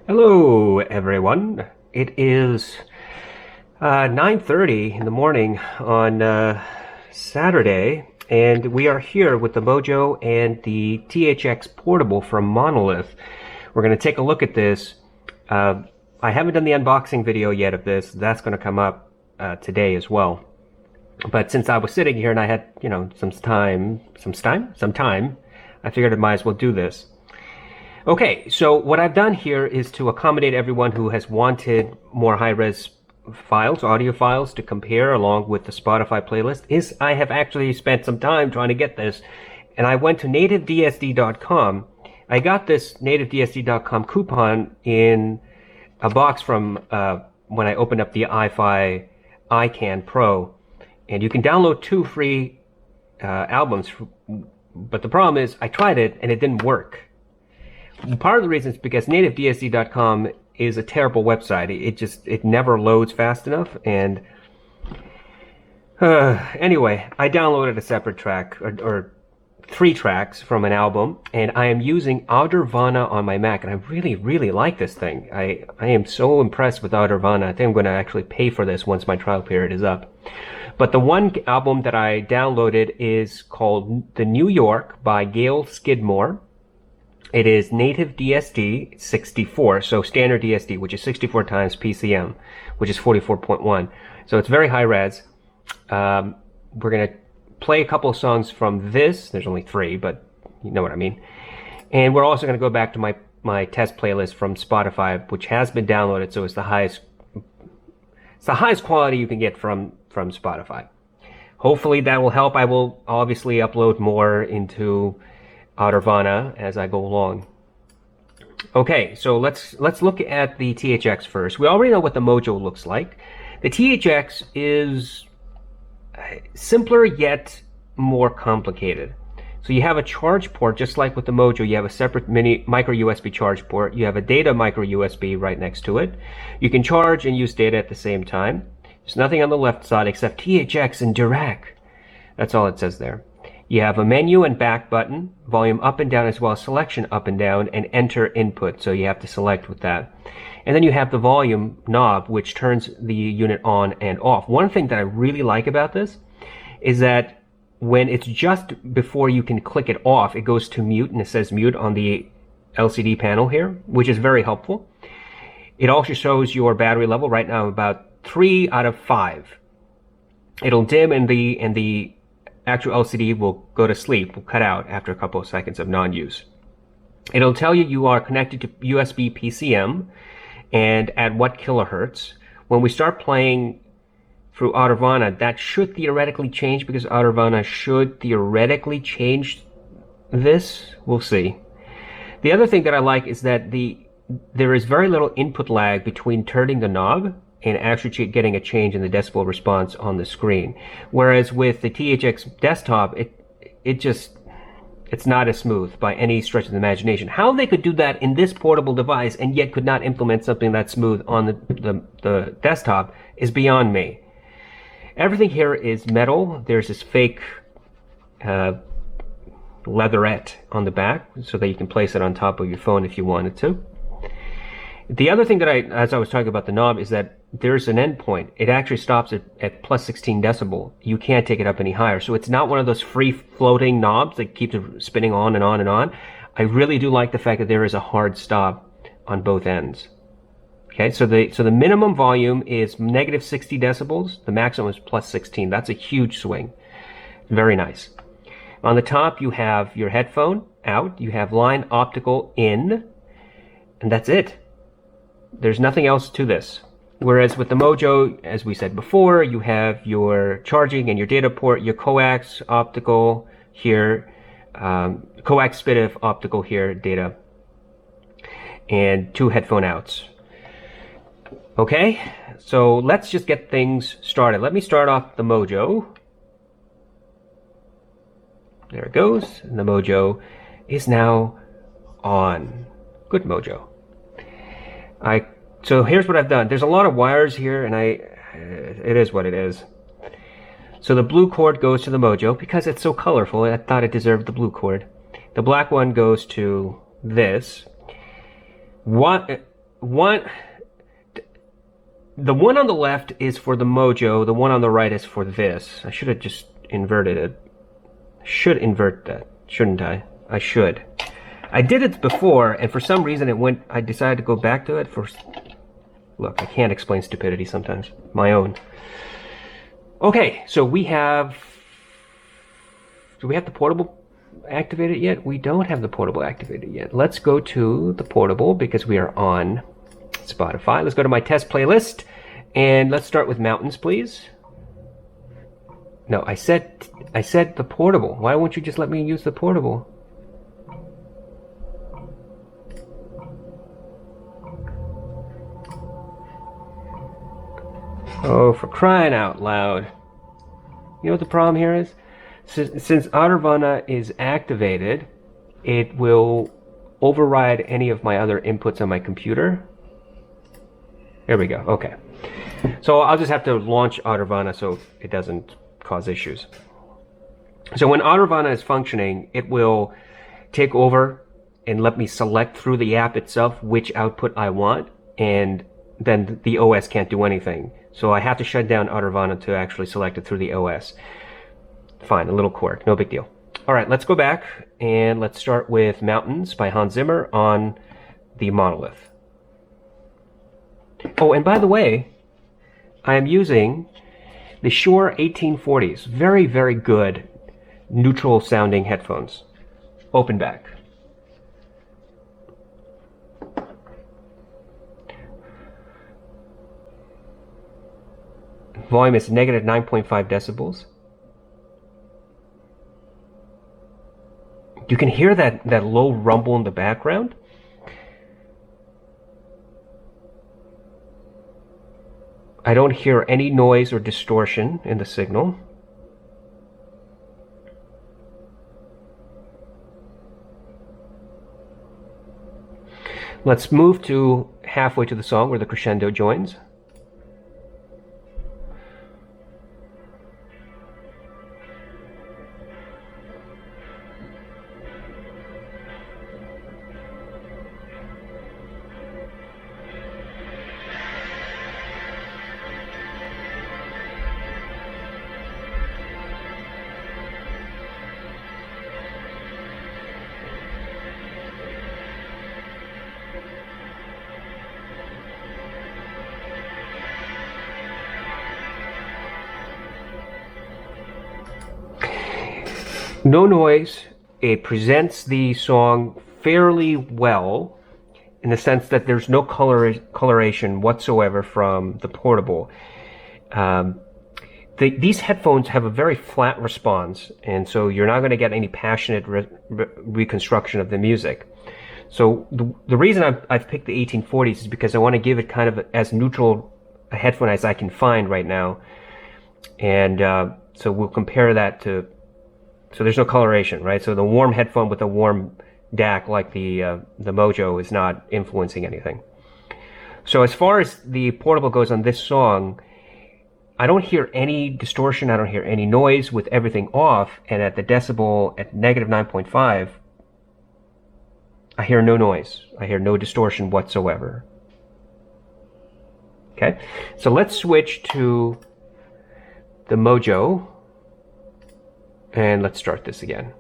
Hello, everyone. It is 9:30 in the morning on Saturday, and we are here with the Mojo and the THX Portable from Monolith. We're going to take a look at this. I haven't done the unboxing video yet of this. That's going to come up today as well. But since I was sitting here and I had, some time, I figured I might as well do this. Okay, so what I've done here is to accommodate everyone who has wanted more high-res files, audio files, to compare along with the Spotify playlist, is I have actually spent some time trying to get this, and I went to nativedsd.com. I got this nativedsd.com coupon in a box from when I opened up the iFi iCan Pro, and you can download 2 free albums, but the problem is I tried it and it didn't work. Part of the reason is because nativedsd.com is a terrible website. It never loads fast enough. And anyway, I downloaded a separate track or 3 tracks from an album, and I am using Audirvana on my Mac, and I really like this thing. I am so impressed with Audirvana. I think I'm going to actually pay for this once my trial period is up. But the one album that I downloaded is called The New York by Gail Skidmore. It is native DSD 64, so standard DSD, which is 64 times PCM, which is 44.1. So it's very high res. We're going to play a couple of songs from this. There's only 3, but you know what I mean. And we're also going to go back to my test playlist from Spotify, which has been downloaded, so it's the highest quality you can get from Spotify. Hopefully that will help. I will obviously upload more into Audirvana as I go along. Okay, so let's look at the THX first. We already know what the Mojo looks like. The THX is simpler yet more complicated. So you have a charge port, just like with the Mojo. You have a separate micro USB charge port. You have a data micro USB right next to it. You can charge and use data at the same time. There's nothing on the left side except THX and Dirac. That's all it says there. You have a menu and back button, volume up and down, as well as selection up and down, and enter input, so you have to select with that. And then you have the volume knob, which turns the unit on and off. One thing that I really like about this is that when it's just before you can click it off, it goes to mute, and it says mute on the LCD panel here, which is very helpful. It also shows your battery level. Right now, about 3 out of 5. It'll dim, and the actual LCD will go to sleep, will cut out after a couple of seconds of non-use. It'll tell you you are connected to USB PCM and at what kilohertz. When we start playing through Audirvana, that should theoretically change, because Audirvana should theoretically change this. We'll see. The other thing that I like is that there is very little input lag between turning the knob and actually getting a change in the decibel response on the screen. Whereas with the THX desktop, it's not as smooth by any stretch of the imagination. How they could do that in this portable device and yet could not implement something that smooth on the desktop is beyond me. Everything here is metal. There's this fake leatherette on the back so that you can place it on top of your phone if you wanted to. The other thing that as I was talking about the knob, is that there's an end point. It actually stops at plus 16 decibel. You can't take it up any higher. So it's not one of those free floating knobs that keeps it spinning on and on and on. I really do like the fact that there is a hard stop on both ends. Okay, so the minimum volume is negative 60 decibels. The maximum is plus 16. That's a huge swing. Very nice. On the top, you have your headphone out. You have line optical in, and that's it. There's nothing else to this. Whereas with the Mojo, as we said before, you have your charging and your data port, your coax optical here, coax SPDIF optical here, data, and 2 headphone outs. Okay, so let's just get things started. Let me start off the Mojo. There it goes. And the Mojo is now on. Good Mojo. So here's what I've done. There's a lot of wires here, and it is what it is. So the blue cord goes to the Mojo because it's so colorful. I thought it deserved the blue cord. The black one goes to this. the one on the left is for the Mojo, the one on the right is for this. I should have just inverted it. Should invert that, shouldn't I? I should. I did it before, and for some reason I decided to go back to it for... Look, I can't explain stupidity sometimes. My own. Okay, so we have... Do we have the portable activated yet? We don't have the portable activated yet. Let's go to the portable because we are on Spotify. Let's go to my test playlist, and let's start with mountains, please. No, I said the portable. Why won't you just let me use the portable? Oh, for crying out loud. You know what the problem here is? Since Audirvana is activated, it will override any of my other inputs on my computer. There we go. Okay. So I'll just have to launch Audirvana so it doesn't cause issues. So when Audirvana is functioning, it will take over and let me select through the app itself which output I want, and then the OS can't do anything. So I have to shut down Audirvana to actually select it through the OS. Fine, a little quirk, no big deal. All right, let's go back and let's start with Mountains by Hans Zimmer on the Monolith. Oh, and by the way, I am using the Shure 1840s. Very, very good neutral sounding headphones. Open back. Volume is negative 9.5 decibels. You can hear that low rumble in the background. I don't hear any noise or distortion in the signal. Let's move to halfway to the song where the crescendo joins. No noise. It presents the song fairly well in the sense that there's no coloration whatsoever from the portable. These headphones have a very flat response, and so you're not going to get any passionate reconstruction of the music. So the reason I've picked the 1840s is because I want to give it kind of as neutral a headphone as I can find right now. And so we'll compare that to... So there's no coloration, right? So the warm headphone with a warm DAC like the Mojo is not influencing anything. So as far as the portable goes on this song, I don't hear any distortion, I don't hear any noise with everything off, and at the decibel at negative 9.5, I hear no noise. I hear no distortion whatsoever. Okay, so let's switch to the Mojo. And let's start this again.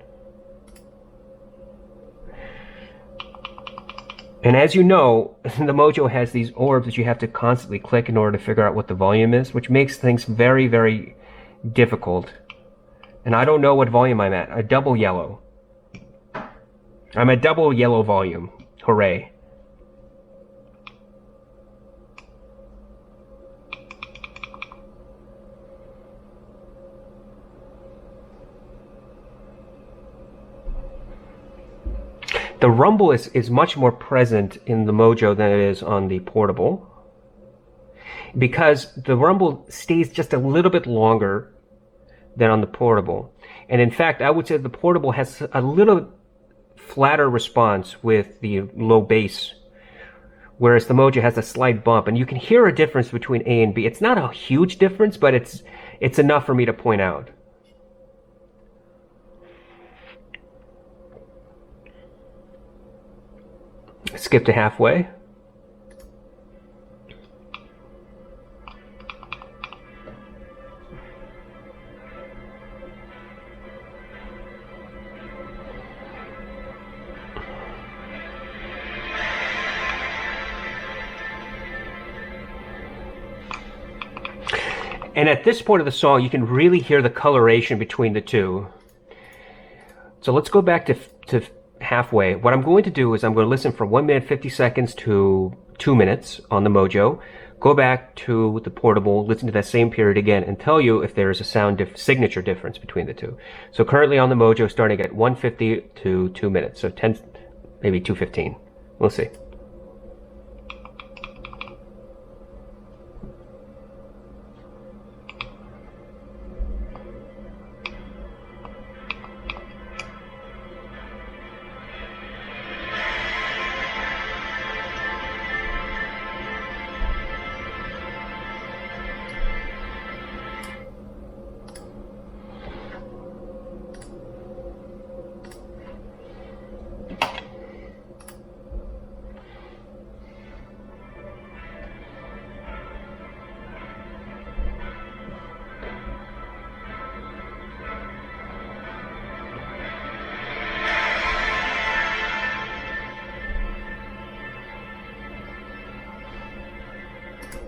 And as you know, the Mojo has these orbs that you have to constantly click in order to figure out what the volume is, which makes things very, very difficult. And I don't know what volume I'm at. A double yellow. I'm at double yellow volume. Hooray. The rumble is much more present in the Mojo than it is on the portable, because the rumble stays just a little bit longer than on the portable. And in fact, I would say the portable has a little flatter response with the low bass, whereas the Mojo has a slight bump. And you can hear a difference between A and B. It's not a huge difference, but it's enough for me to point out. Skip to halfway. And at this point of the song, you can really hear the coloration between the two. So let's go back to halfway. What I'm going to do is I'm going to listen from 1 minute 50 seconds to 2 minutes on the Mojo, go back to the portable, listen to that same period again, and tell you if there is a sound signature difference between the two. So currently on the Mojo, starting at 150 to 2 minutes, so 10, maybe 215. We'll see.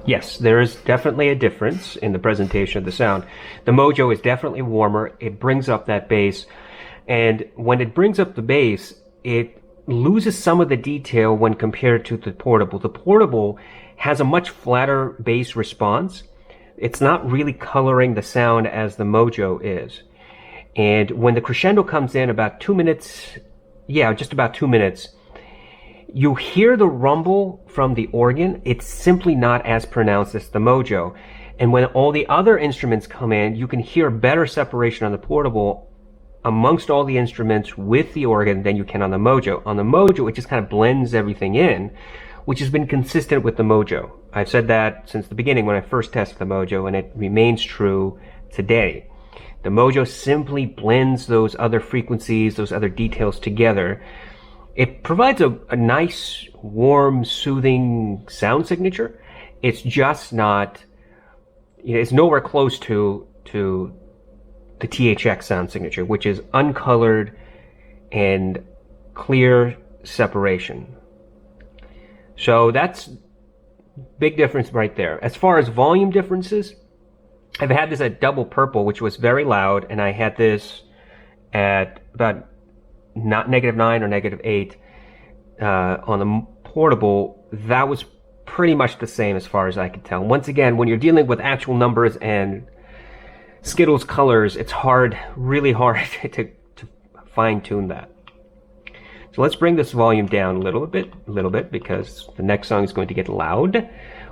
Yes, there is definitely a difference in the presentation of the sound. The Mojo is definitely warmer. It brings up that bass. And when it brings up the bass, it loses some of the detail when compared to the portable. The portable has a much flatter bass response. It's not really coloring the sound as the Mojo is. And when the crescendo comes in about 2 minutes, yeah, just about 2 minutes, you hear the rumble from the organ. It's simply not as pronounced as the Mojo. And when all the other instruments come in, you can hear better separation on the portable amongst all the instruments with the organ than you can on the Mojo. On the Mojo, it just kind of blends everything in, which has been consistent with the Mojo. I've said that since the beginning when I first tested the Mojo, and it remains true today. The Mojo simply blends those other frequencies, those other details together. It provides a nice, warm, soothing sound signature. It's just not, it's nowhere close to the THX sound signature, which is uncolored and clear separation. So that's big difference right there. As far as volume differences, I've had this at double purple, which was very loud, and I had this at about not -9 or -8 on the portable. That was pretty much the same as far as I could tell. Once again, when you're dealing with actual numbers and Skittles colors, it's hard, really hard to fine-tune that. So let's bring this volume down a little bit, because the next song is going to get loud,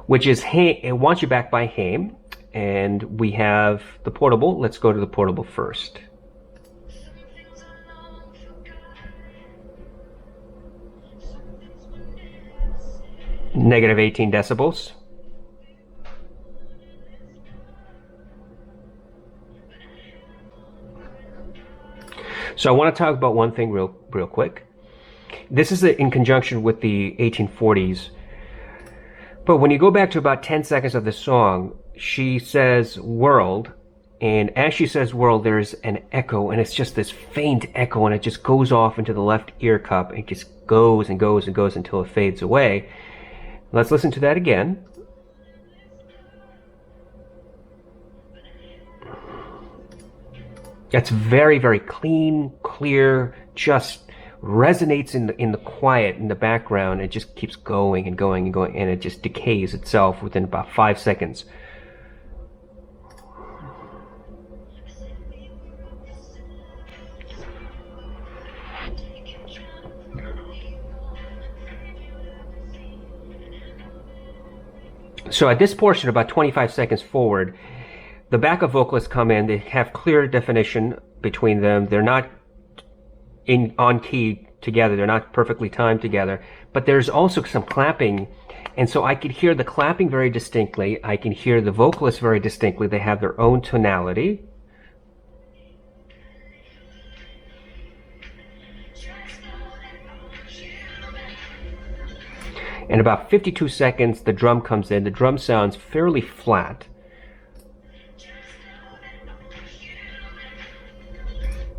which is I Want You Back by Haim. And we have the portable. Let's go to the portable first. -18 decibels. So I want to talk about one thing real quick. This is in conjunction with the 1840s. But when you go back to about 10 seconds of the song, she says world, and as she says world, there's an echo, and it's just this faint echo, and it just goes off into the left ear cup. It just goes and goes and goes until it fades away. Let's listen to that again. That's very, very clean, clear, just resonates in the quiet in the background. It just keeps going and going and going, and it just decays itself within about 5 seconds. So at this portion, about 25 seconds forward, the backup vocalists come in. They have clear definition between them. They're not on key together. They're not perfectly timed together. But there's also some clapping. And so I could hear the clapping very distinctly. I can hear the vocalists very distinctly. They have their own tonality. And about 52 seconds, the drum comes in. The drum sounds fairly flat.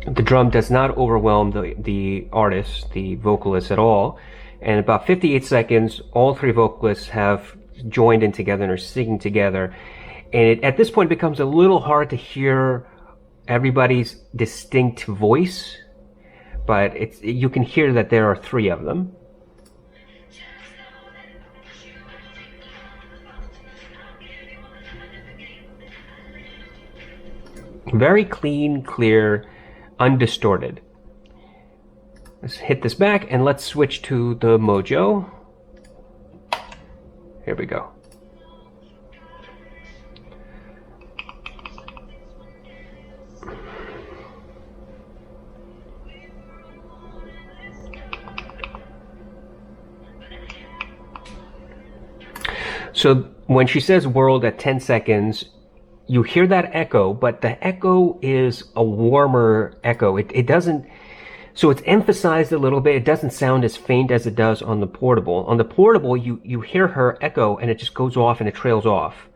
The drum does not overwhelm the artist, the vocalist at all. And about 58 seconds, all three vocalists have joined in together and are singing together. And at this point, it becomes a little hard to hear everybody's distinct voice, but you can hear that there are three of them. Very clean, clear, undistorted. Let's hit this back and let's switch to the Mojo. Here we go. So when she says world at 10 seconds, you hear that echo, but the echo is a warmer echo. It doesn't, so it's emphasized a little bit. It doesn't sound as faint as it does on the portable. On the portable, you hear her echo and it just goes off and it trails off.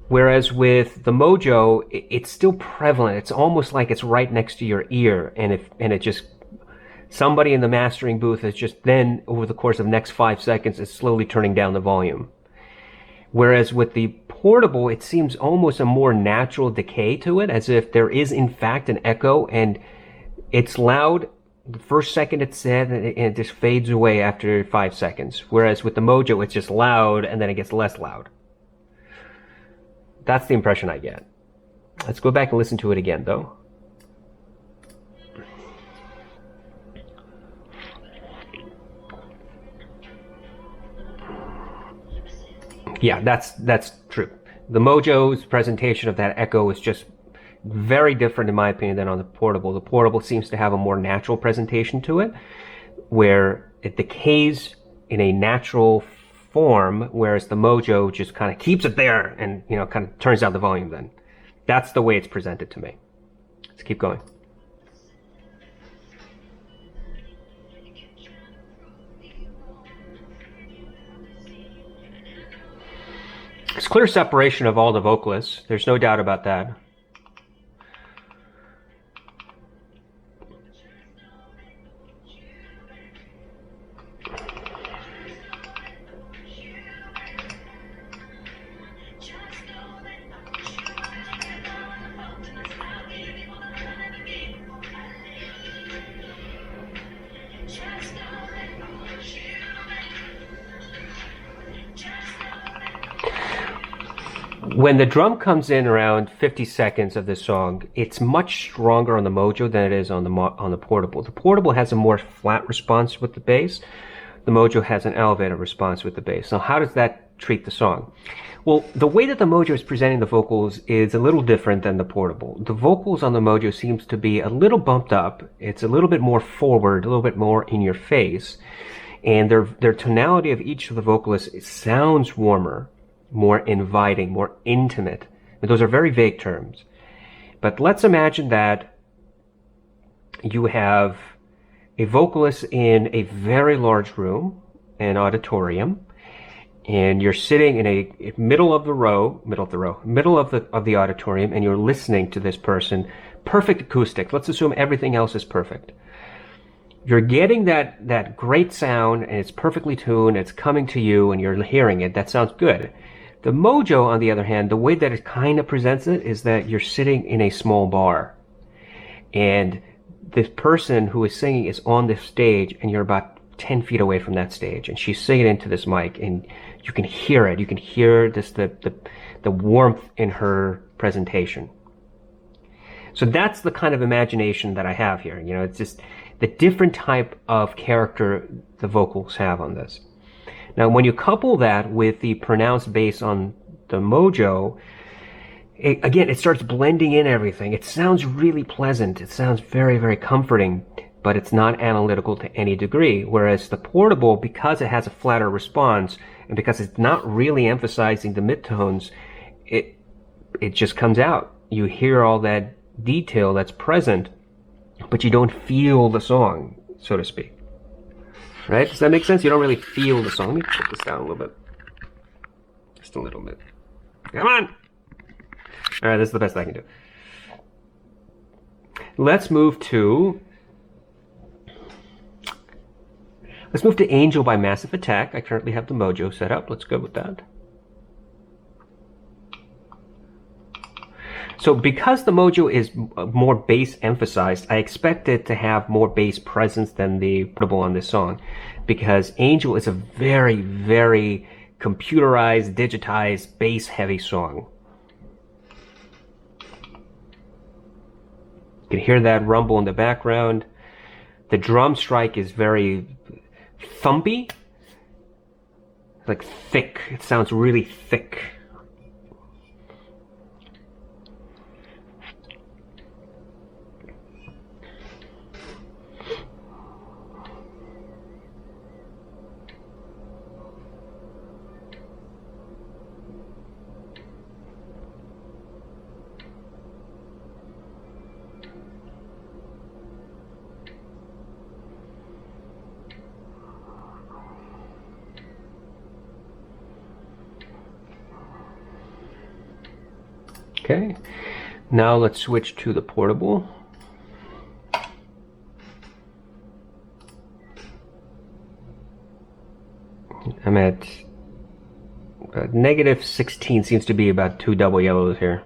Whereas with the Mojo, it's still prevalent. It's almost like it's right next to your ear, and it just, somebody in the mastering booth is just then, over the course of the next 5 seconds, is slowly turning down the volume. Whereas with the portable, it seems almost a more natural decay to it, as if there is in fact an echo, and it's loud the first second it's said, and it just fades away after 5 seconds. Whereas with the Mojo, it's just loud, and then it gets less loud. That's the impression I get. Let's go back and listen to it again, though. Yeah, that's true. The Mojo's presentation of that echo is just very different, in my opinion, than on the portable. The portable seems to have a more natural presentation to it, where it decays in a natural form, whereas the Mojo just kind of keeps it there and, you know, kind of turns down the volume then. That's the way it's presented to me. Let's keep going. It's clear separation of all the vocalists. There's no doubt about that. When the drum comes in around 50 seconds of this song, it's much stronger on the Mojo than it is on the portable. The portable has a more flat response with the bass. The Mojo has an elevated response with the bass. Now, how does that treat the song? Well, the way that the Mojo is presenting the vocals is a little different than the portable. The vocals on the Mojo seems to be a little bumped up. It's a little bit more forward, a little bit more in your face. And their tonality of each of the vocalists sounds warmer, more inviting, more intimate. And those are very vague terms. But let's imagine that you have a vocalist in a very large room, an auditorium, and you're sitting in a middle of the auditorium, and you're listening to this person. Perfect acoustics. Let's assume everything else is perfect. You're getting that great sound, and it's perfectly tuned, it's coming to you, and you're hearing it. That sounds good. The Mojo, on the other hand, the way that it kind of presents it is that you're sitting in a small bar, and this person who is singing is on this stage, and you're about 10 feet away from that stage, and she's singing into this mic, and you can hear it. You can hear this the warmth in her presentation. So that's the kind of imagination that I have here. You know, it's just the different type of character the vocals have on this. Now, when you couple that with the pronounced bass on the Mojo, again, it starts blending in everything. It sounds really pleasant. It sounds very, very comforting, but it's not analytical to any degree. Whereas the portable, because it has a flatter response, and because it's not really emphasizing the midtones, it just comes out. You hear all that detail that's present, but you don't feel the song, so to speak. Right? Does that make sense? You don't really feel the song. Let me put this down a little bit. Just a little bit. Come on! Alright, this is the best I can do. Let's move to Angel by Massive Attack. I currently have the Mojo set up. Let's go with that. So because the Mojo is more bass emphasized, I expect it to have more bass presence than the portable on this song, because Angel is a very, very computerized, digitized, bass heavy song. You can hear that rumble in the background. The drum strike is very thumpy, like thick. It sounds really thick. Okay, now let's switch to the portable. I'm at negative 16, seems to be about 2 double yellows here.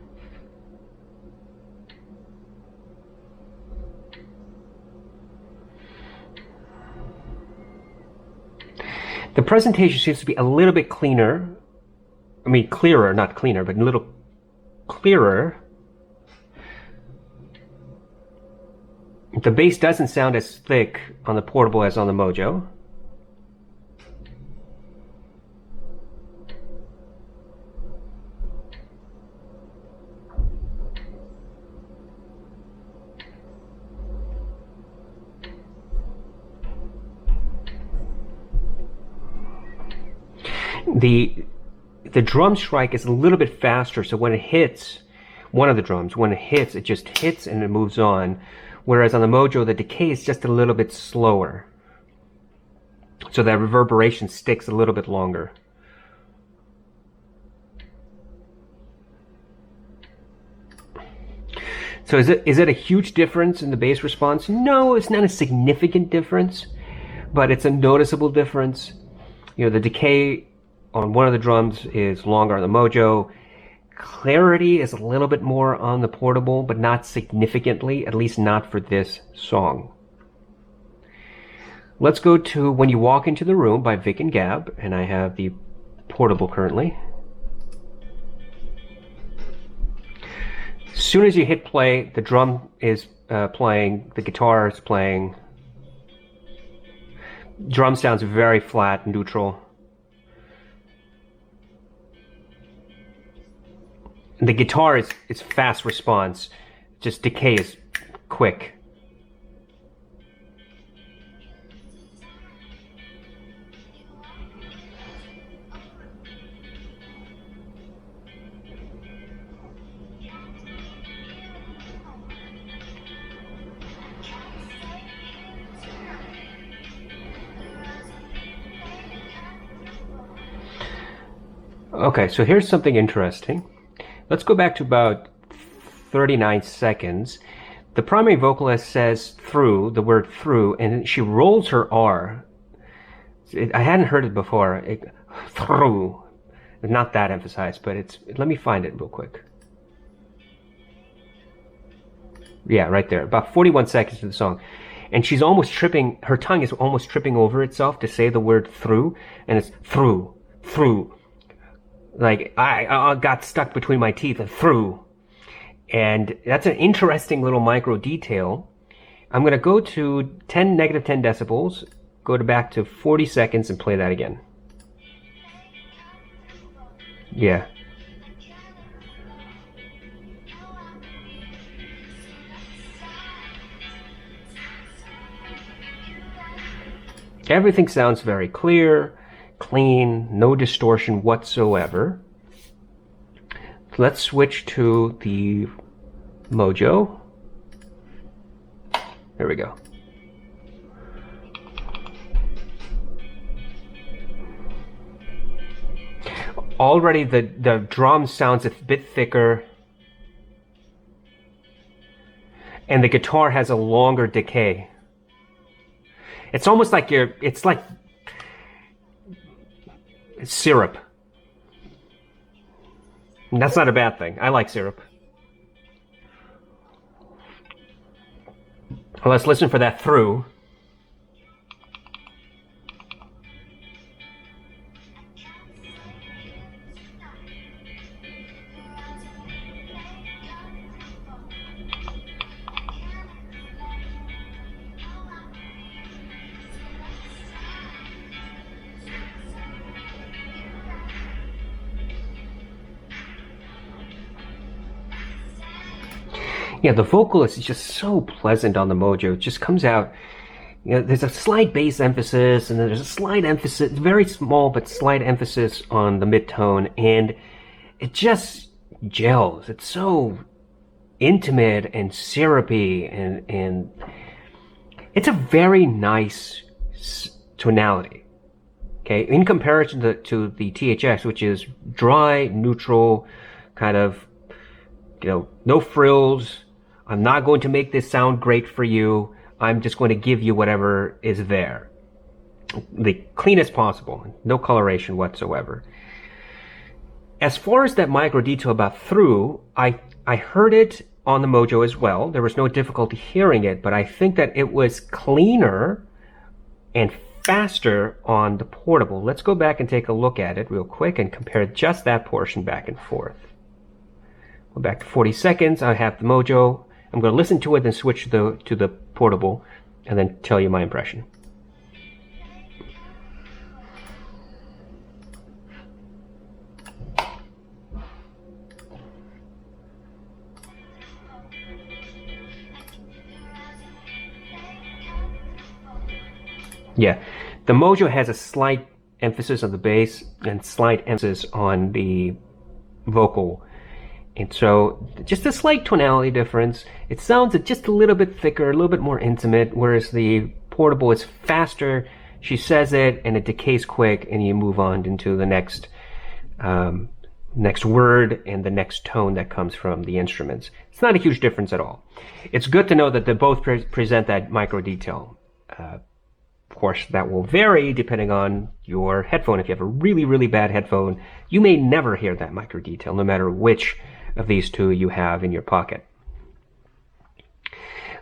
The presentation seems to be a little bit cleaner. I mean, clearer, not cleaner, but a little clearer. The bass doesn't sound as thick on the portable as on the Mojo. The drum strike is a little bit faster, so when it hits one of the drums, when it hits, it just hits and it moves on. Whereas on the Mojo, the decay is just a little bit slower. So that reverberation sticks a little bit longer. So is it a huge difference in the bass response? No, it's not a significant difference, but it's a noticeable difference. You know, the decay on one of the drums is longer on the Mojo. Clarity is a little bit more on the portable, but not significantly, at least not for this song. Let's go to When You Walk Into the Room by Vic and Gab, and I have the portable currently. As soon as you hit play, the drum is playing, the guitar is playing. Drum sounds very flat, neutral. The guitar is fast response, just decay is quick. Okay, so here's something interesting. Let's go back to about 39 seconds. The primary vocalist says through, the word through, and she rolls her R. I hadn't heard it before. Through. Not that emphasized, but it's, let me find it real quick. Yeah, right there. About 41 seconds to the song. And she's almost tripping, her tongue is almost tripping over itself to say the word through, and it's through, through. Like, I got stuck between my teeth and through. And that's an interesting little micro detail. I'm going to go to negative 10 decibels, go back to 40 seconds and play that again. Yeah. Everything sounds very clear, clean, no distortion whatsoever. Let's switch to the Mojo. There we go. Already the drum sounds a bit thicker, and the guitar has a longer decay. It's almost like it's like syrup. And that's not a bad thing. I like syrup. Let's listen for that through. Yeah, the vocalist is just so pleasant on the Mojo. It just comes out, you know, there's a slight bass emphasis, and then there's a slight emphasis, very small but slight emphasis on the mid-tone, and it just gels. It's so intimate and syrupy, and it's a very nice tonality. Okay, in comparison to the THX, which is dry, neutral, kind of, you know, no frills. I'm not going to make this sound great for you. I'm just going to give you whatever is there. The cleanest possible, no coloration whatsoever. As far as that micro detail about through, I heard it on the Mojo as well. There was no difficulty hearing it, but I think that it was cleaner and faster on the portable. Let's go back and take a look at it real quick and compare just that portion back and forth. Go back to 40 seconds. I have the Mojo. I'm going to listen to it and switch to the portable and then tell you my impression. Yeah, the Mojo has a slight emphasis on the bass and slight emphasis on the vocal. And so, just a slight tonality difference. It sounds just a little bit thicker, a little bit more intimate, whereas the portable is faster. She says it, and it decays quick, and you move on into the next word and the next tone that comes from the instruments. It's not a huge difference at all. It's good to know that they both present that micro detail. Of course, that will vary depending on your headphone. If you have a really, really bad headphone, you may never hear that micro detail, no matter which of these two you have in your pocket.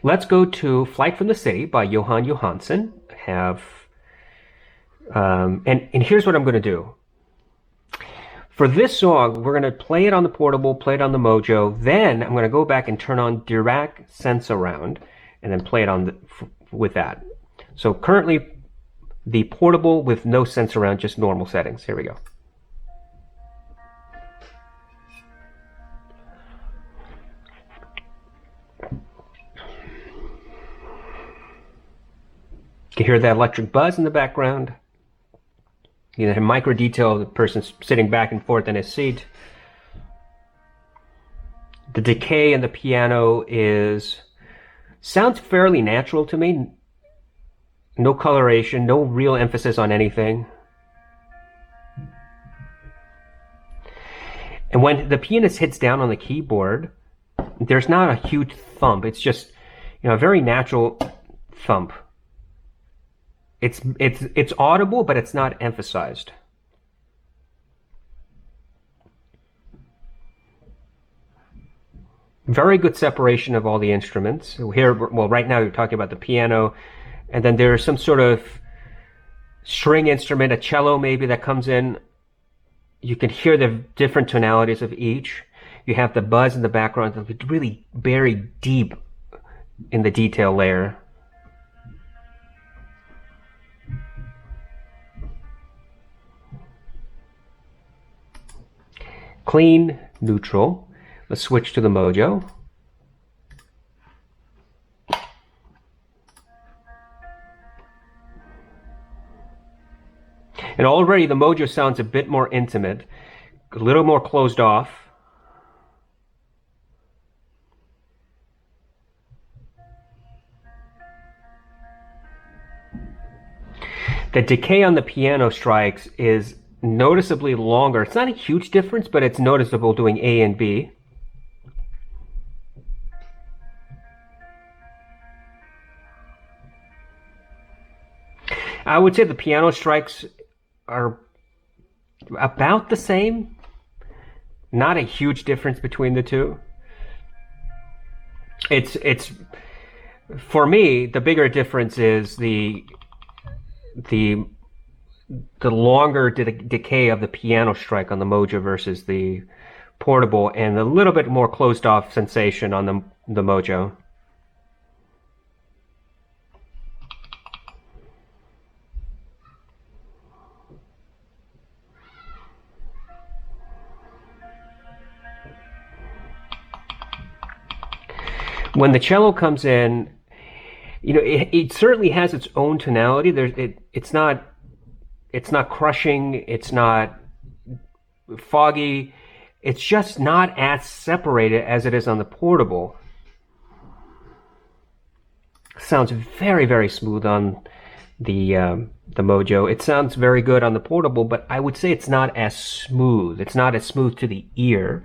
Let's go to Flight from the City by Jóhann Jóhannsson. And here's what I'm going to do. For this song, we're going to play it on the portable, play it on the Mojo. Then I'm going to go back and turn on Dirac Sensurround and then play it on with that. So currently, the portable with no Sensurround, just normal settings. Here we go. You can hear that electric buzz in the background. You know, micro detail of the person sitting back and forth in his seat. The decay in the piano sounds fairly natural to me. No coloration, no real emphasis on anything. And when the pianist hits down on the keyboard, there's not a huge thump. It's just, you know, a very natural thump. It's audible, but it's not emphasized. Very good separation of all the instruments. Here, well, right now you're talking about the piano, and then there's some sort of string instrument, a cello maybe, that comes in. You can hear the different tonalities of each. You have the buzz in the background that's really buried deep in the detail layer. Clean, neutral. Let's switch to the Mojo. And already the Mojo sounds a bit more intimate, a little more closed off. The decay on the piano strikes is noticeably longer. It's not a huge difference, but it's noticeable doing A and B. I would say the piano strikes are about the same. Not a huge difference between the two. It's For me, the bigger difference is the longer decay of the piano strike on the Mojo versus the portable, and a little bit more closed off sensation on the Mojo. When the cello comes in, you know, it certainly has its own tonality. It's not crushing. It's not foggy. It's just not as separated as it is on the portable. Sounds very, very smooth on the Mojo. It sounds very good on the portable, but I would say it's not as smooth. It's not as smooth to the ear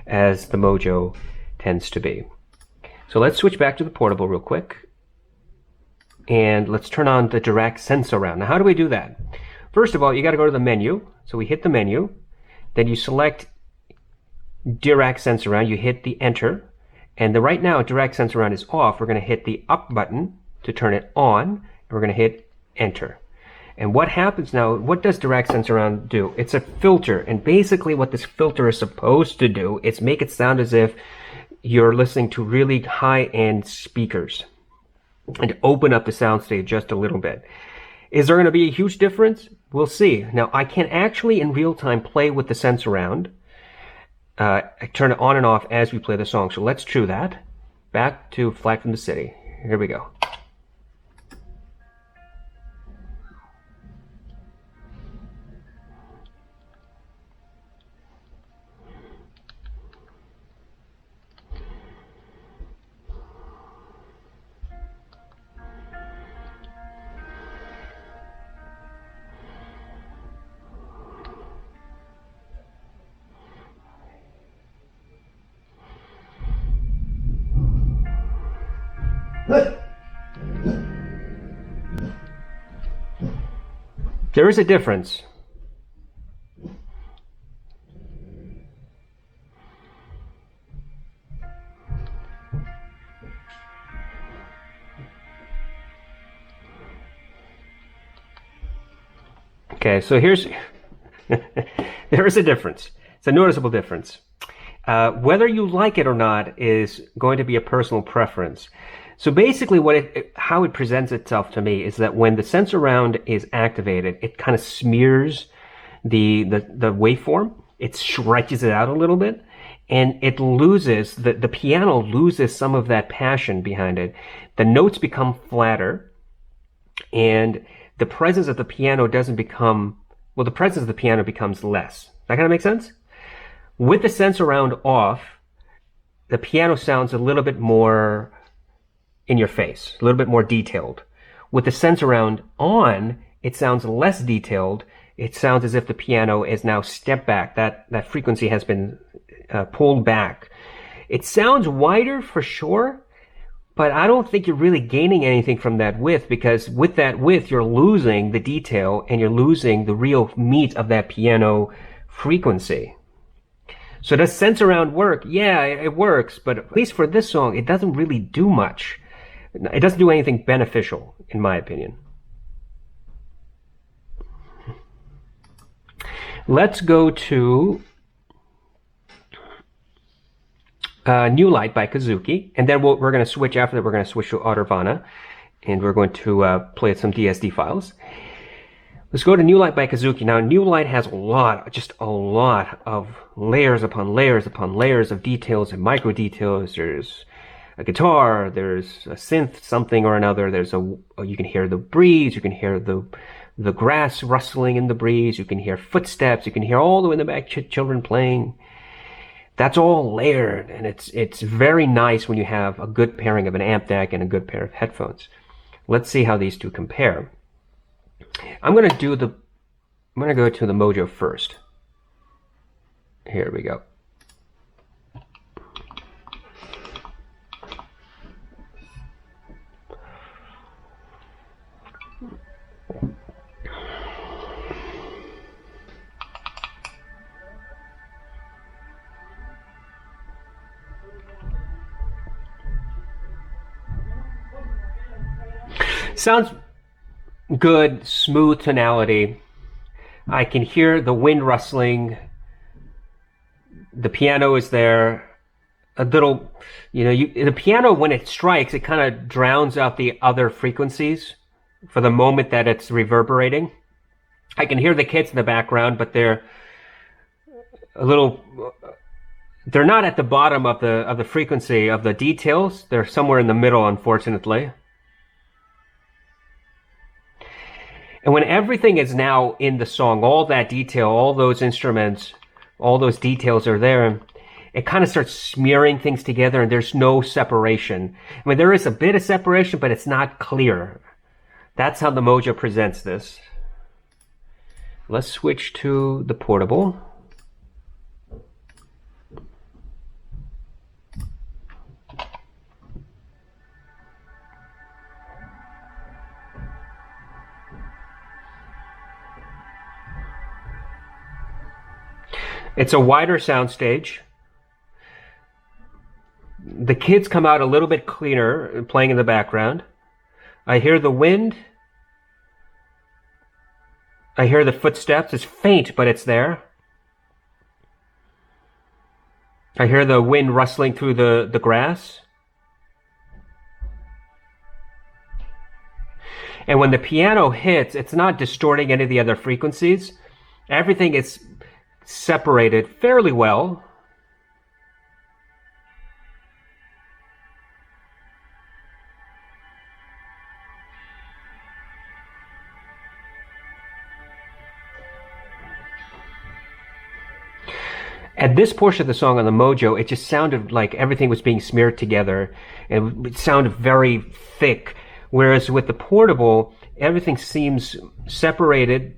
as the Mojo tends to be. So let's switch back to the portable real quick. And let's turn on the Dirac Sensurround. Now, how do we do that? First of all, you got to go to the menu. So we hit the menu. Then you select Dirac Sensurround. You hit the Enter. And right now, Dirac Sensurround is off. We're going to hit the up button to turn it on. And we're going to hit Enter. And what happens now, what does Dirac Sensurround do? It's a filter. And basically what this filter is supposed to do is make it sound as if you're listening to really high-end speakers and open up the soundstage just a little bit. Is there going to be a huge difference? We'll see. Now, I can actually in real time play with the Sensurround. I turn it on and off as we play the song. So let's try that. Back to Flag from the City. Here we go. There is a difference. Okay, so here's there is a difference. It's a noticeable difference. Whether you like it or not is going to be a personal preference. So basically how it presents itself to me is that when the Sensurround is activated, it kind of smears the waveform. It stretches it out a little bit, and it loses, the piano loses some of that passion behind it. The notes become flatter, and the presence of the piano doesn't become, well, the presence of the piano becomes less. That kind of make sense? With the Sensurround off, the piano sounds a little bit more in your face, a little bit more detailed. With the Sensurround on, it sounds less detailed. It sounds as if the piano is now stepped back. That frequency has been pulled back. It sounds wider for sure, but I don't think you're really gaining anything from that width, because with that width, you're losing the detail and you're losing the real meat of that piano frequency. So does Sensurround work? Yeah, it works, but at least for this song, it doesn't really do much. It doesn't do anything beneficial, in my opinion. Let's go to New Light by Kazuki, and then we're going to switch after that. We're going to switch to Audirvana, and we're going to play some DSD files. Let's go to New Light by Kazuki. Now, New Light has just a lot of layers upon layers upon layers of details and micro details. There's a guitar, there's a synth, something or another. You can hear the breeze, you can hear the grass rustling in the breeze, you can hear footsteps, you can hear all the way in the back children playing. That's all layered, and it's very nice when you have a good pairing of an amp deck and a good pair of headphones. Let's see how these two compare. I'm going to go to the Mojo first. Here we go. Sounds good, smooth tonality. I can hear the wind rustling. The piano is there. A little, the piano, when it strikes, it kind of drowns out the other frequencies for the moment that it's reverberating. I can hear the kids in the background, but they're they're not at the bottom of the frequency of the details. They're somewhere in the middle, unfortunately. And when everything is now in the song, all that detail, all those instruments, all those details are there, it kind of starts smearing things together, and there's no separation. I mean, there is a bit of separation, but it's not clear. That's how the Mojo presents this. Let's switch to the portable. It's a wider soundstage. The kids come out a little bit cleaner, playing in the background. I hear the wind. I hear the footsteps. It's faint, but it's there. I hear the wind rustling through the grass. And when the piano hits, it's not distorting any of the other frequencies. Everything is separated fairly well. At this portion of the song on the Mojo, it just sounded like everything was being smeared together, and it sounded very thick. Whereas with the portable, everything seems separated.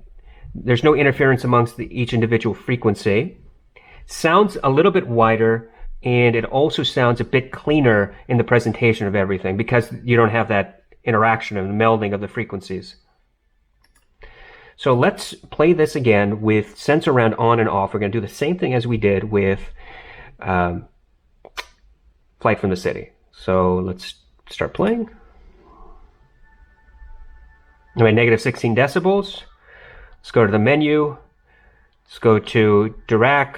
There's no interference amongst each individual frequency. Sounds a little bit wider, and it also sounds a bit cleaner in the presentation of everything because you don't have that interaction and melding of the frequencies. So let's play this again with Sensurround on and off. We're going to do the same thing as we did with Flight from the City. So let's start playing. I'm at negative 16 decibels. Let's go to the menu. Let's go to Dirac.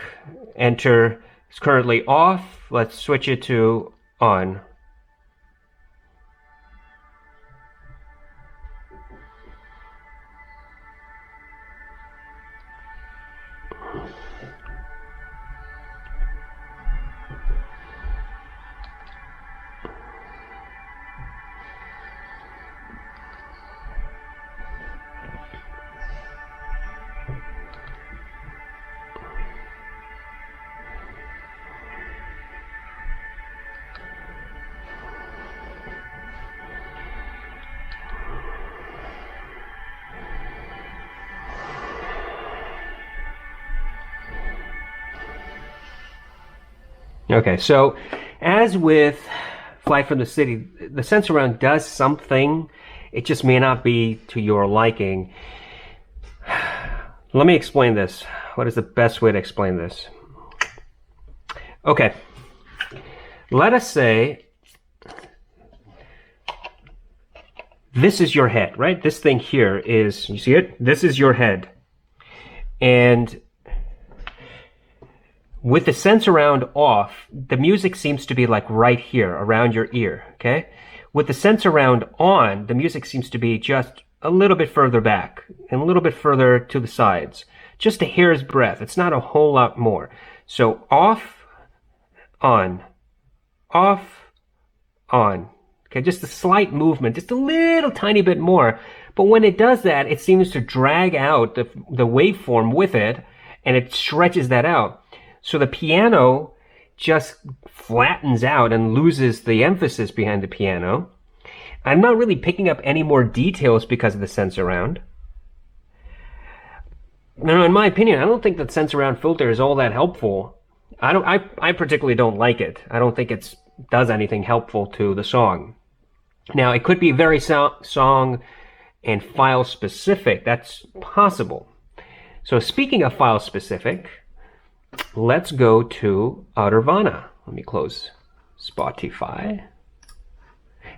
Enter. It's currently off. Let's switch it to on. Okay, so as with Flight from the City, the Sensurround does something. It just may not be to your liking. Let me explain this. What is the best way to explain this? Okay, let us say this is your head, right? This thing here is, you see it? This is your head. And with the Sensurround off, the music seems to be like right here, around your ear, okay? With the Sensurround on, the music seems to be just a little bit further back and a little bit further to the sides. Just a hair's breadth. It's not a whole lot more. So off, on, off, on. Okay, just a slight movement, just a little tiny bit more. But when it does that, it seems to drag out the waveform with it, and it stretches that out. So the piano just flattens out and loses the emphasis behind the piano. I'm not really picking up any more details because of the Sensurround. Now, in my opinion, I don't think that Sensurround filter is all that helpful. I particularly don't like it. I don't think it does anything helpful to the song. Now, it could be very song and file specific. That's possible. So speaking of file specific, let's go to Audirvana. Let me close Spotify.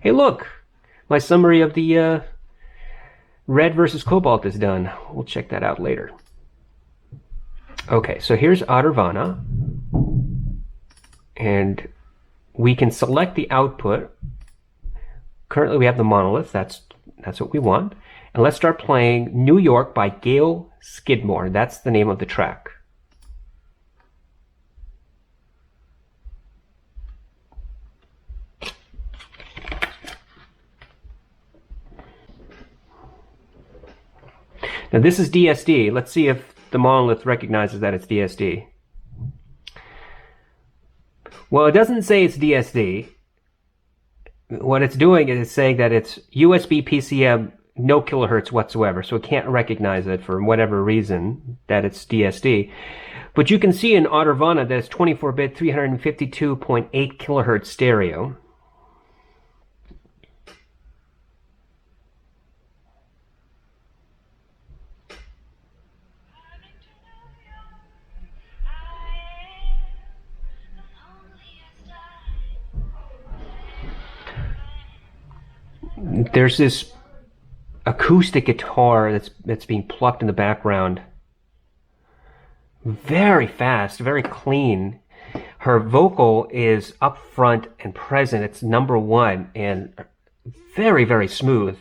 Hey, look, my summary of the red versus cobalt is done. We'll check that out later. Okay, so here's Audirvana, and we can select the output. Currently we have the Monolith, that's what we want. And let's start playing New York by Gail Skidmore. That's the name of the track. Now this is DSD. Let's see if the Monolith recognizes that it's DSD. Well, it doesn't say it's DSD. What it's doing is saying that it's USB PCM, no kilohertz whatsoever, so it can't recognize it for whatever reason that it's DSD. But you can see in Audirvana that it's 24-bit 352.8 kilohertz stereo. There's this acoustic guitar that's being plucked in the background. Very fast, very clean. Her vocal is up front and present. It's number one and very, very smooth.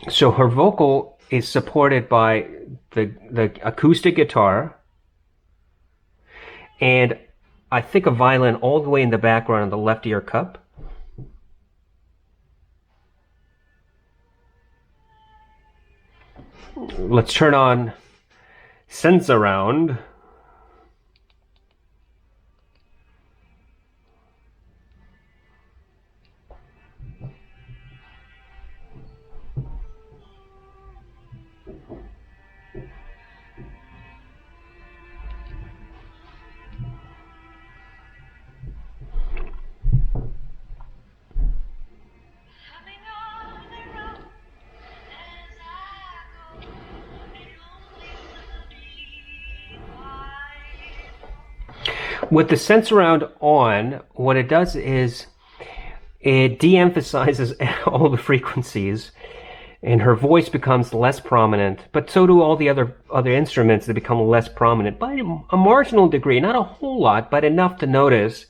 So her vocal is supported by the acoustic guitar, and I think a violin all the way in the background on the left ear cup. Let's turn on Sensurround. With the Sensurround on, what it does is it de-emphasizes all the frequencies, and her voice becomes less prominent, but so do all the other instruments that become less prominent by a marginal degree, not a whole lot, but enough to notice.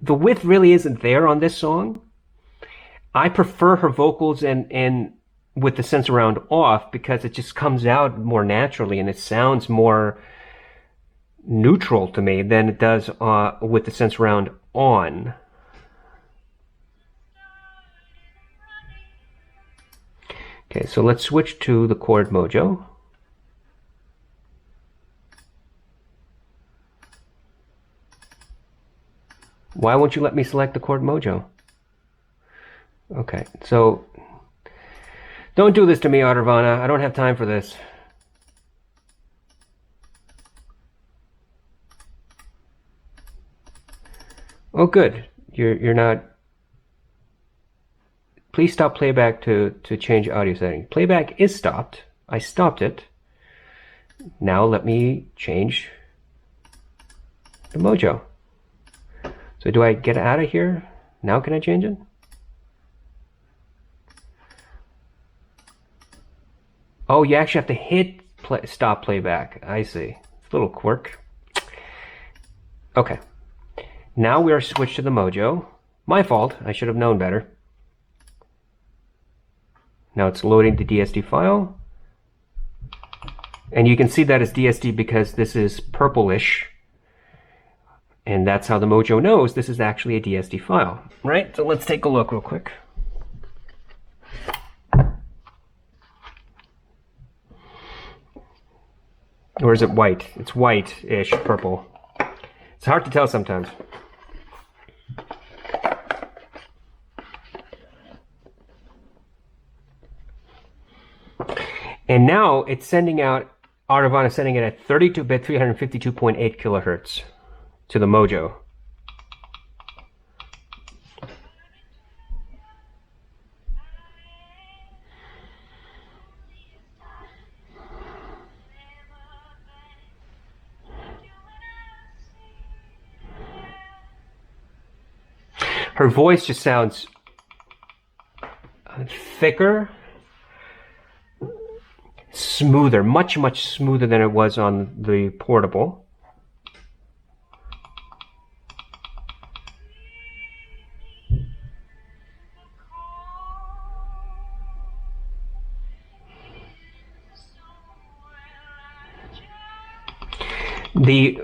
The width really isn't there on this song. I prefer her vocals and with the Sensurround off because it just comes out more naturally and it sounds more neutral to me than it does with the Sensurround on. Okay, so let's switch to the Chord Mojo. Why won't you let me select the Chord Mojo? Okay, so don't do this to me, Audirvana. I don't have time for this. Oh, good. You're not. Please stop playback to change audio setting. Playback is stopped. I stopped it. Now let me change the Mojo. So do I get out of here? Now can I change it? Oh, you actually have to hit stop playback. I see. It's a little quirk. Okay. Now we are switched to the Mojo. My fault. I should have known better. Now it's loading the DSD file. And you can see that it's DSD because this is purplish. And that's how the Mojo knows this is actually a DSD file, right? So let's take a look real quick. Or is it white? It's white-ish purple. It's hard to tell sometimes. And now it's sending out, Audirvana is sending it at 32-bit 352.8 kilohertz to the Mojo. her voice just sounds thicker, smoother, much, much smoother than it was on the portable. The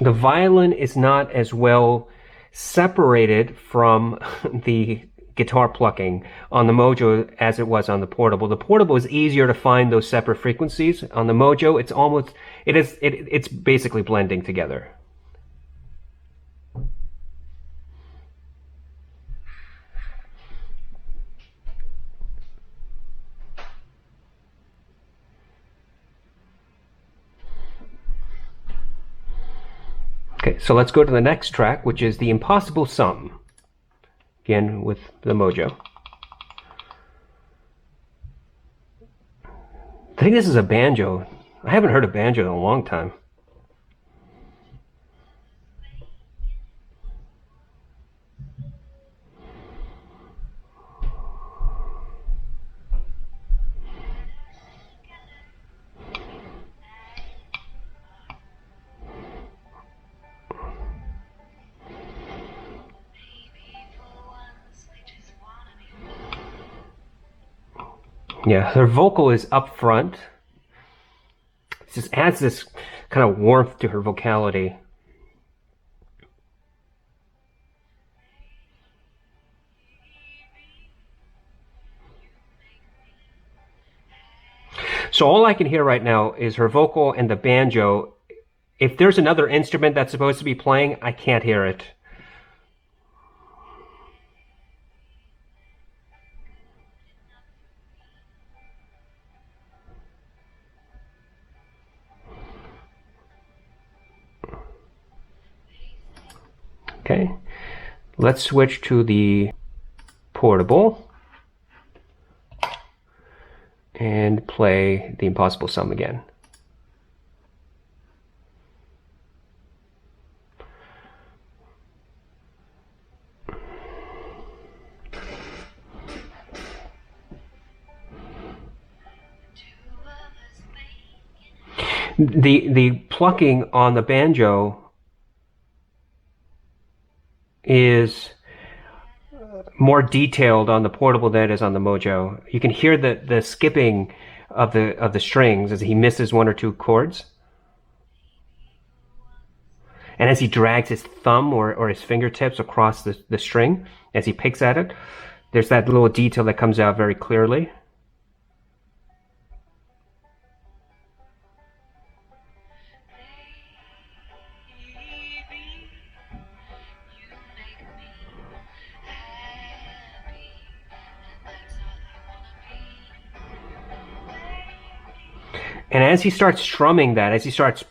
violin is not as well separated from the guitar plucking on the Mojo as it was on the portable. The portable is easier to find those separate frequencies. On the Mojo, it's basically blending together. Okay, so let's go to the next track, which is The Impossible Sum. Again, with the Mojo. I think this is a banjo. I haven't heard a banjo in a long time. Yeah, her vocal is up front. It just adds this kind of warmth to her vocality. So all I can hear right now is her vocal and the banjo. If there's another instrument that's supposed to be playing, I can't hear it. Okay, let's switch to the portable and play The Impossible Sum again. The plucking on the banjo is more detailed on the portable than it is on the Mojo. You can hear the skipping of the strings as he misses one or two chords. And as he drags his thumb or his fingertips across the string, as he picks at it, there's that little detail that comes out very clearly. And as he starts strumming that, as he starts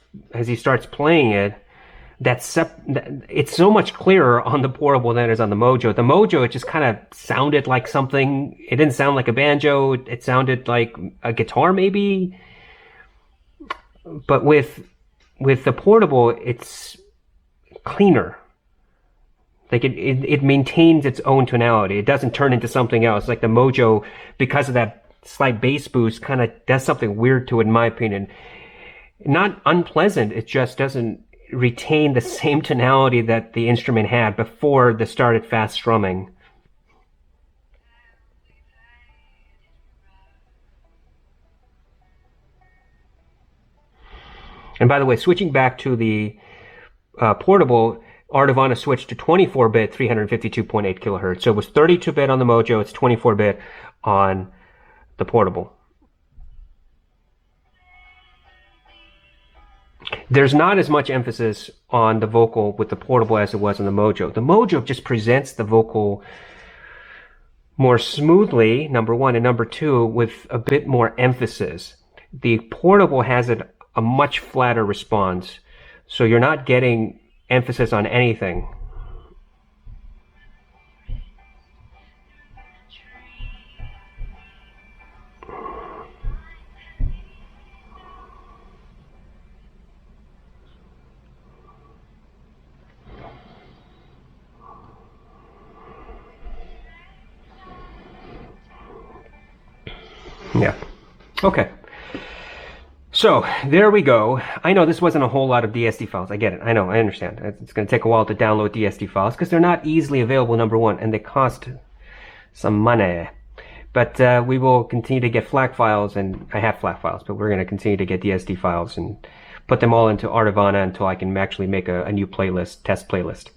playing it, it's so much clearer on the portable than it is on the Mojo. The Mojo, it just kind of sounded like something. It didn't sound like a banjo. It sounded like a guitar, maybe. But with the portable, it's cleaner. Like it maintains its own tonality. It doesn't turn into something else. Like the Mojo, because of that slight bass boost, kind of does something weird to it, in my opinion. Not unpleasant, it just doesn't retain the same tonality that the instrument had before the started fast strumming. And by the way, switching back to the portable, Audirvana switched to 24-bit 352.8 kilohertz. So it was 32-bit on the Mojo, it's 24-bit on the portable. There's not as much emphasis on the vocal with the portable as it was on the Mojo. The Mojo just presents the vocal more smoothly, number one, and number two, with a bit more emphasis. The portable has a much flatter response, so you're not getting emphasis on anything. Yeah. Okay. So there we go. I know this wasn't a whole lot of DSD files. I get it. I know. I understand. It's going to take a while to download DSD files because they're not easily available, number one, and they cost some money. But we will continue to get FLAC files, and I have FLAC files, but we're going to continue to get DSD files and put them all into Audirvana until I can actually make a new playlist, test playlist.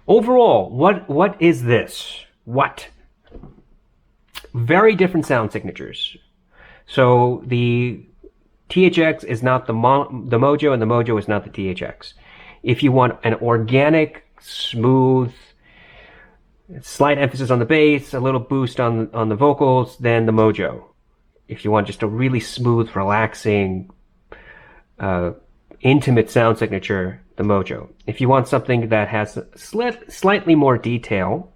Overall, what is this? What? Very different sound signatures. So the THX is not the Mojo, and the Mojo is not the THX. If you want an organic, smooth, slight emphasis on the bass, a little boost on the vocals, then the Mojo. If you want just a really smooth, relaxing, intimate sound signature, the Mojo. If you want something that has slightly more detail,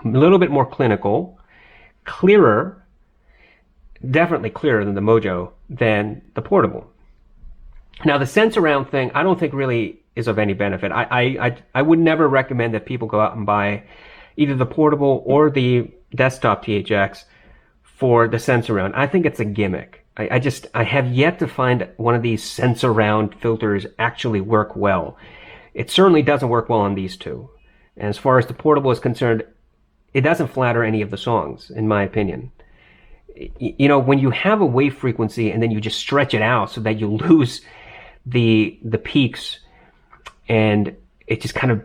a little bit more clinical, clearer, definitely clearer than the Mojo, than the portable. Now the Sensurround thing, I don't think really is of any benefit. I would never recommend that people go out and buy either the portable or the desktop THX for the Sensurround. I think it's a gimmick. I have yet to find one of these Sensurround filters actually work well. It certainly doesn't work well on these two. And as far as the portable is concerned, it doesn't flatter any of the songs, in my opinion. You know, when you have a wave frequency and then you just stretch it out so that you lose the peaks, and it just kind of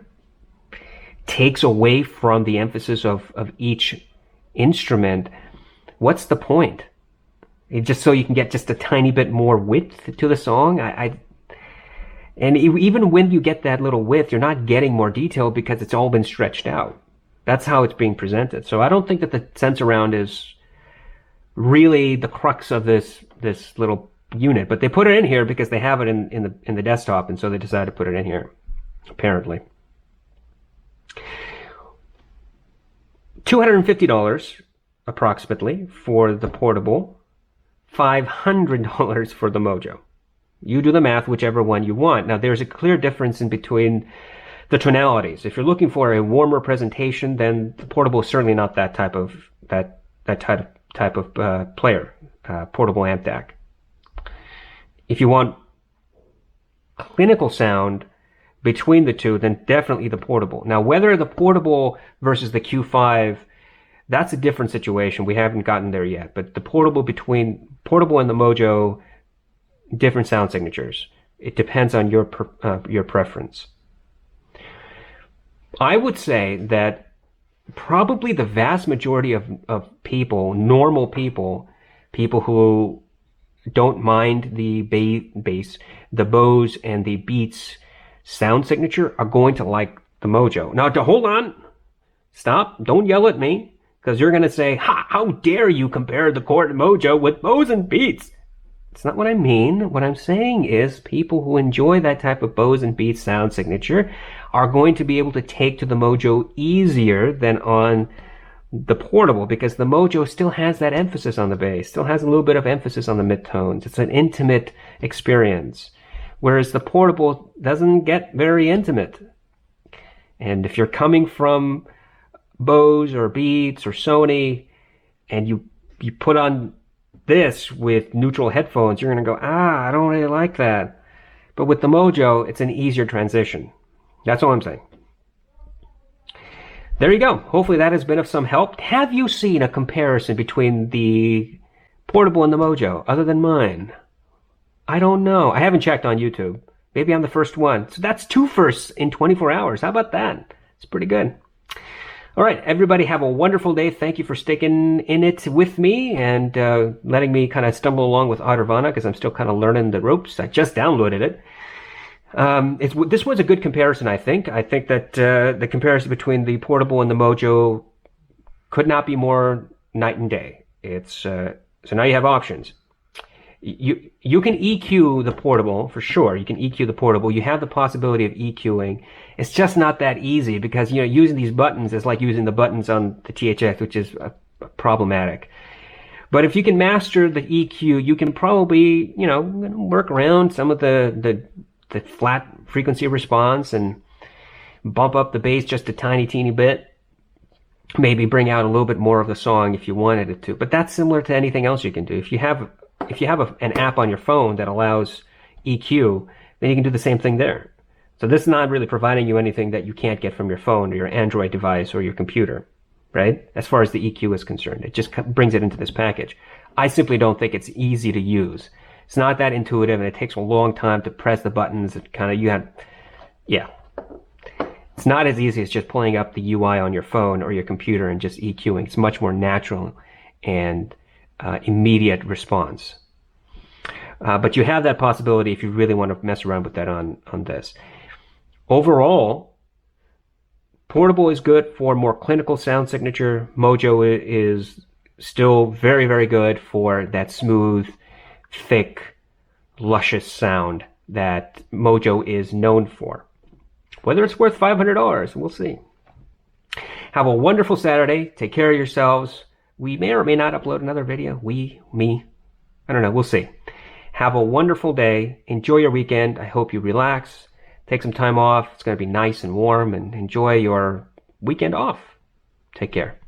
takes away from the emphasis of each instrument, what's the point? Just so you can get just a tiny bit more width to the song? And even when you get that little width, you're not getting more detail because it's all been stretched out. That's how it's being presented. So I don't think that the Sensurround is really the crux of this little unit, but they put it in here because they have it in the desktop, and so they decided to put it in here, apparently. $250 approximately for the portable, $500 for the Mojo. You do the math, whichever one you want. Now there's a clear difference in between the tonalities. If you're looking for a warmer presentation, then the portable is certainly not that type of player, portable amp DAC. If you want clinical sound between the two, then definitely the portable. Now, whether the portable versus the Q5, that's a different situation. We haven't gotten there yet. But the portable, between portable and the Mojo, different sound signatures. It depends on your preference. I would say that probably the vast majority of people, normal people who don't mind the bass, the bows, and the beats sound signature are going to like the Mojo. Now, hold on. Stop. Don't yell at me, because you're going to say, how dare you compare the Chord Mojo with bows and beats? It's not what I mean. What I'm saying is people who enjoy that type of bows and beats sound signature are going to be able to take to the Mojo easier than on the portable, because the Mojo still has that emphasis on the bass, still has a little bit of emphasis on the midtones. It's an intimate experience, whereas the portable doesn't get very intimate. And if you're coming from Bose or Beats or Sony, and you put on this with neutral headphones, you're going to go, I don't really like that. But with the Mojo, it's an easier transition. That's all I'm saying. There you go. Hopefully that has been of some help. Have you seen a comparison between the portable and the Mojo, other than mine? I don't know. I haven't checked on YouTube. Maybe I'm the first one. So that's 2 firsts in 24 hours. How about that? It's pretty good. All right, everybody have a wonderful day. Thank you for sticking in it with me and letting me kind of stumble along with Audirvana, because I'm still kind of learning the ropes. I just downloaded it. This was a good comparison, I think. I think that the comparison between the portable and the Mojo could not be more night and day. So now you have options. You can EQ the portable, for sure. You can EQ the portable. You have the possibility of EQing. It's just not that easy, because using these buttons is like using the buttons on the THX, which is problematic. But if you can master the EQ, you can probably work around some of the flat frequency response and bump up the bass just a teeny bit. maybe bring out a little bit more of the song if you wanted it to. But that's similar to anything else you can do. If you have an app on your phone that allows EQ, then you can do the same thing there. So this is not really providing you anything that you can't get from your phone or your Android device or your computer, right? As far as the EQ is concerned, it just brings it into this package. I simply don't think it's easy to use. It's not that intuitive, and it takes a long time to press the buttons. It kind of, yeah. It's not as easy as just pulling up the UI on your phone or your computer and just EQing. It's much more natural and immediate response. But you have that possibility if you really want to mess around with that on this. Overall, portable is good for more clinical sound signature. Mojo is still very, very good for that smooth, thick, luscious sound that Mojo is known for. Whether it's worth $500, we'll see. Have a wonderful Saturday. Take care of yourselves. We may or may not upload another video. Me. I don't know. We'll see. Have a wonderful day. Enjoy your weekend. I hope you relax. Take some time off. It's going to be nice and warm, and enjoy your weekend off. Take care.